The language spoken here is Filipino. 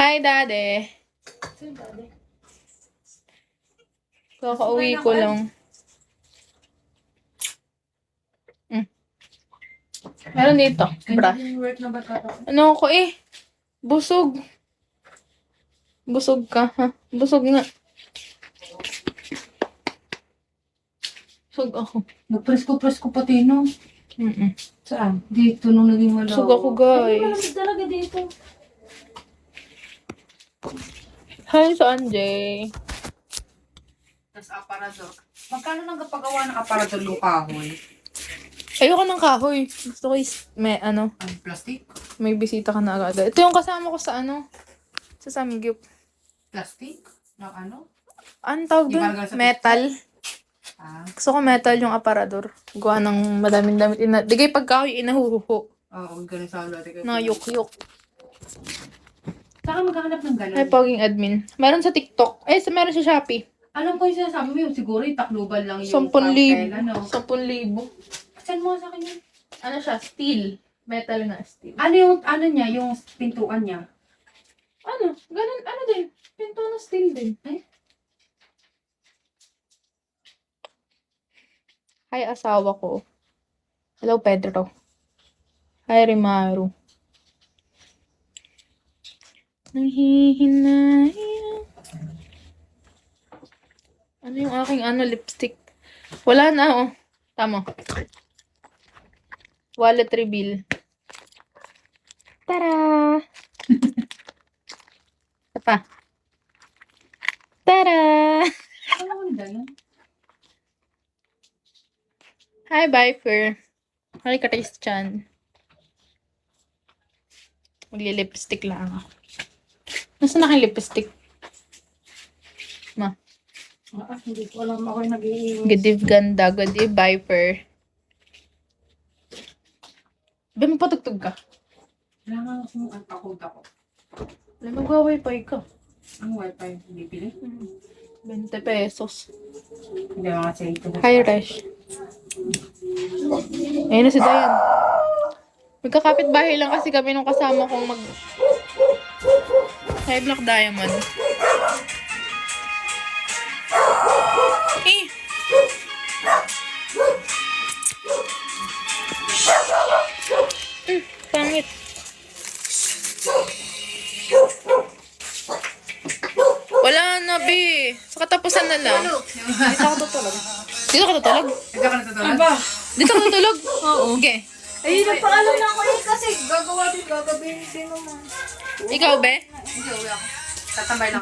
Hi, Daddy. Kakauwi ko lang. Meron dito. Brush. Work na ba ito? Ano ako eh? Busog. Busog ka, ha? Busog nga. Busog ako. Nagpress ko pati, no? Saan? Dito, nung naging malaw. Busog ako, guys. Malamig talaga dito. Hi, Sanjay. Tapos aparador. Magkano nang kapagawa ng aparador yung kahoy? Ayoko ng kahoy. Gusto ko may ano, Ang plastic? may bisita ka na agad. Ito yung kasama ko sa ano, sa Samgyup. Plastic? Na ano? Ano tawag Di doon? ba sa Metal. Ah, Gusto ko metal yung aparador. Gawa ng madaming damit. Digay pagkahoy, inahuhuho. oo, ganun sa ulo. Na yuk-yuk. Saka maghahanap ng ganun. Ay, poging admin. Meron sa TikTok. Meron sa Shopee. Alam ko yung sinasabi mo yung siguro yung takluban lang yung 10,000. cartel, ano? 10,000. Send mo sa akin yun. Ano siya? Steel. Metal na steel. Ano yung, ano niya, yung pintuan niya? Ano? Ganun, ano din? Pinto na steel din. Ay. Hi, asawa ko. Hello, Pedro. Hi, Rimaru. Nanghihinayang. Ano yung aking lipstick? Wala na, oh. Tama. Wallet reveal. Tara! Ito pa. Tara! Ano ko yung ganun? Hi, Bifer. Hi, Katis Chan. Magli-lipstick lang ako. Nasaan na kayo lipstick? Ma. Hindi ko alam ako yung nag-iiwas. Gadiv ganda. Gadiv Viper. Ba, magpatugtog ka? Kailangan akong takot ako. Wala, magwa-wifi ka. Ang wifi, hindi pili. 20 pesos. Hindi mga sa ito. Hi, Resh. Ayun na si Dayan. Magkakapit bahay lang kasi kami nung kasama kong Hi, Black Diamond. Eh! Pangit. Wala na, be. Sa katapusan na lang. Dito ako tutulog. Dito ka tutulog? Ikaw ka natutulog? Aba! Dito ka tutulog? Oo. Okay. Ay, nagpaalam na ako kasi gagawa din, gagabihin din naman. Ikaw, be? Hindi, uwi ako. Tatambay lang.